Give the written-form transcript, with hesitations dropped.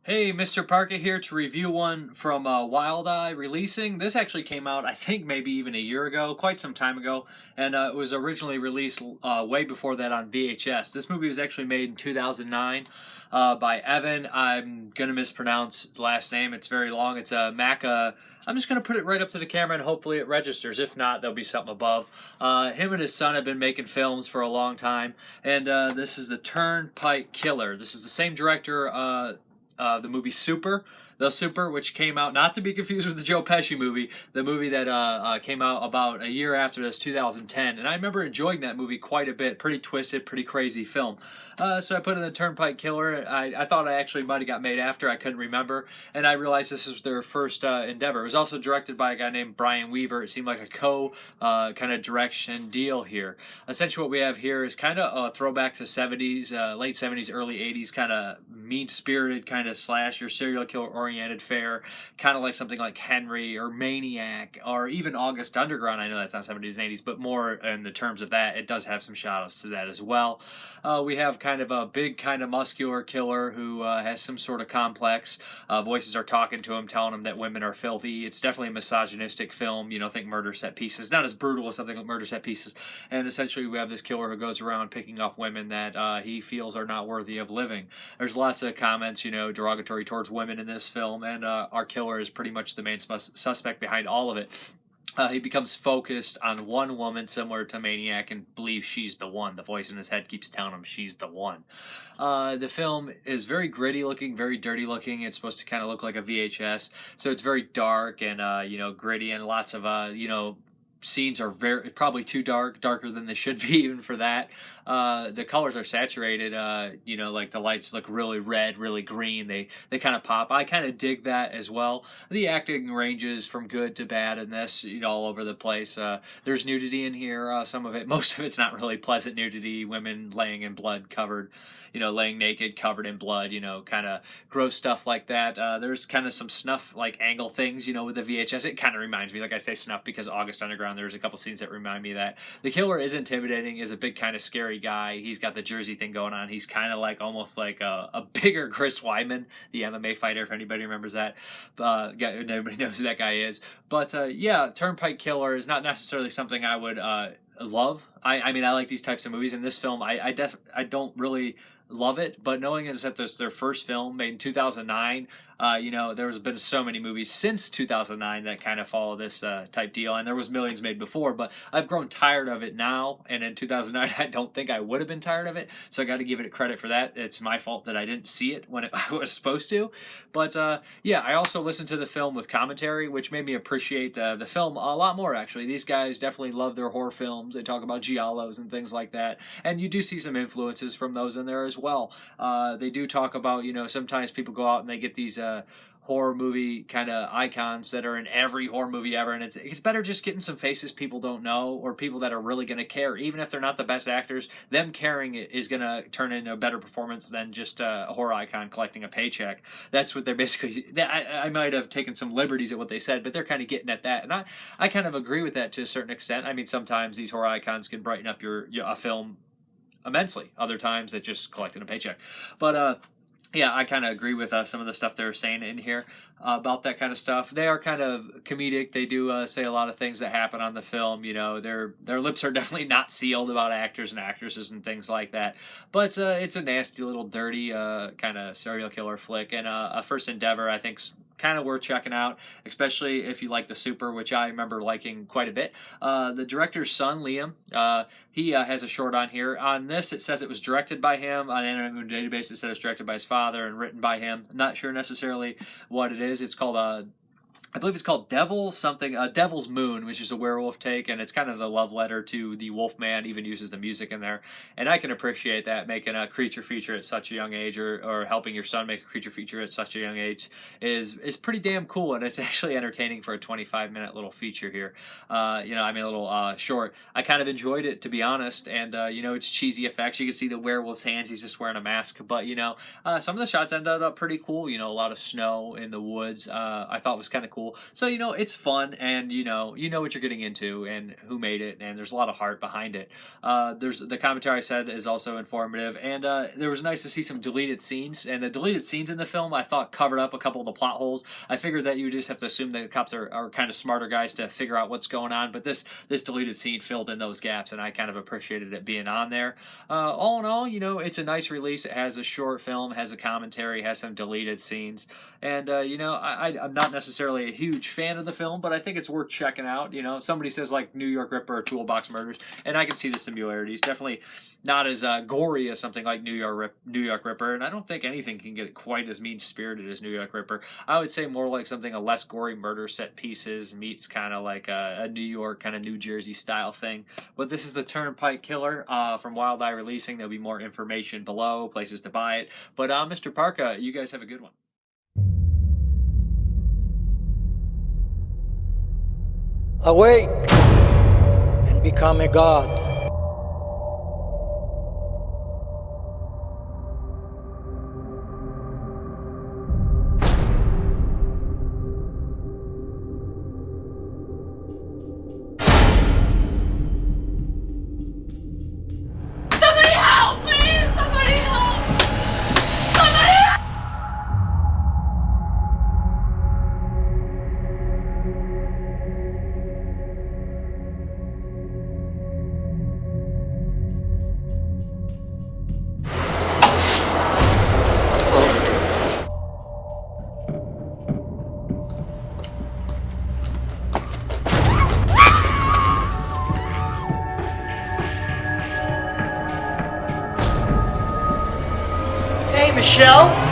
Hey, Mrparka here to review one from Wild Eye releasing. This actually came out, I think, maybe even a year ago, quite some time ago, and it was originally released way before that on VHS. This movie was actually made in 2009 by Evan. I'm going to mispronounce the last name. It's very long. It's Mac. I'm just going to put it right up to the camera and hopefully it registers. If not, there'll be something above. Him and his son have been making films for a long time, and this is the Turnpike Killer. This is the same director the movie Super, which came out, not to be confused with the Joe Pesci movie, the movie that came out about a year after this, 2010. And I remember enjoying that movie quite a bit. Pretty twisted, pretty crazy film. So I put in the Turnpike Killer. I thought I actually might have got made after. I couldn't remember. And I realized this was their first endeavor. It was also directed by a guy named Brian Weaver. It seemed like a kind of direction deal here. Essentially what we have here is kind of a throwback to 70s, late 70s, early 80s, kind of mean-spirited kind of slasher, serial killer oriented fare, kind of like something like Henry or Maniac or even August Underground. I know that's not 70s and 80s, but more in the terms of that, it does have some shout-outs to that as well. We have kind of a big kind of muscular killer who has some sort of complex. Voices are talking to him, telling him that women are filthy. It's definitely a misogynistic film, think Murder Set Pieces. Not as brutal as something like Murder Set Pieces. And essentially we have this killer who goes around picking off women that he feels are not worthy of living. There's lots of comments, derogatory towards women in this film, and our killer is pretty much the main suspect behind all of it. He becomes focused on one woman, similar to Maniac, and believes she's the one. The voice in his head keeps telling him she's the one. The film is very gritty looking, very dirty looking. It's supposed to kind of look like a VHS, so it's very dark and gritty, and lots of scenes are probably too darker than they should be even for that. The colors are saturated, like the lights look really red, really green. They kind of pop. I kind of dig that as well. The acting ranges from good to bad in this, all over the place. There's nudity in here. Most of it's not really pleasant nudity. Women laying in blood covered, laying naked covered in blood, kind of gross stuff like that. There's kind of some snuff like angle things, with the VHS. It kind of reminds me, like I say snuff because August Underground, there's a couple scenes that remind me of that. The killer is intimidating, is a big kind of scary guy. He's got the Jersey thing going on. He's kind of like almost like a bigger Chris Weidman, the MMA fighter, if anybody remembers that. Nobody knows who that guy is. But yeah, Turnpike Killer is not necessarily something I would love. I mean, I like these types of movies. In this film, I don't really love it, but knowing it's that this their first film made in 2009, there's been so many movies since 2009 that kind of follow this type deal, and there was millions made before, but I've grown tired of it now, and in 2009 I don't think I would have been tired of it, so I got to give it credit for that. It's my fault that I didn't see it when I was supposed to, but yeah, I also listened to the film with commentary, which made me appreciate the film a lot more, actually. These guys definitely love their horror films. They talk about giallos and things like that, and you do see some influences from those in there as well. They do talk about, sometimes people go out and they get these horror movie kind of icons that are in every horror movie ever, and it's better just getting some faces people don't know, or people that are really going to care, even if they're not the best actors. Them caring is going to turn into a better performance than just a horror icon collecting a paycheck. That's what they're basically. I might have taken some liberties at what they said, but they're kind of getting at that, and I kind of agree with that to a certain extent. I mean, sometimes these horror icons can brighten up a film immensely. Other times it just collecting a paycheck. But yeah, I kind of agree with some of the stuff they're saying in here about that kind of stuff. They are kind of comedic. They do say a lot of things that happen on the film. Their lips are definitely not sealed about actors and actresses and things like that. But it's a nasty little dirty kind of serial killer flick, and a first endeavor, I think, kind of worth checking out, especially if you like the Super, which I remember liking quite a bit. The director's son, Liam, he has a short on here. On this, it says it was directed by him. On Internet Database, it says it's directed by his father and written by him. I'm not sure necessarily what it is. It's called I believe it's called Devil's Moon, which is a werewolf take, and it's kind of the love letter to the Wolfman, even uses the music in there. And I can appreciate that, making a creature feature at such a young age, or helping your son make a creature feature at such a young age is pretty damn cool, and it's actually entertaining for a 25-minute little feature here. A little short. I kind of enjoyed it, to be honest, and it's cheesy effects. You can see the werewolf's hands, he's just wearing a mask, but some of the shots ended up pretty cool. A lot of snow in the woods. I thought was kind of cool. cool. So, you know, it's fun, and you know what you're getting into and who made it, and there's a lot of heart behind it. There's the commentary I said is also informative, and there was nice to see some deleted scenes, and the deleted scenes in the film I thought covered up a couple of the plot holes. I figured that you just have to assume that the cops are kind of smarter guys to figure out what's going on, but this deleted scene filled in those gaps, and I kind of appreciated it being on there. All in all, you know, it's a nice release. It has a short film, has a commentary, has some deleted scenes, and you know, I'm not necessarily a huge fan of the film, but I think it's worth checking out. You know, somebody says like New York Ripper or Toolbox Murders, and I can see the similarities. Definitely not as gory as something like New York Ripper, and I don't think anything can get quite as mean-spirited as New York Ripper. I would say more like something a less gory murder set pieces meets kind of like a New York, kind of New Jersey style thing. But this is the Turnpike Killer from Wild Eye Releasing. There'll be more information below, places to buy it. But Mrparka, you guys have a good one. Awake and become a god. Somebody help, please! Somebody help! Somebody help! Hey, Michelle.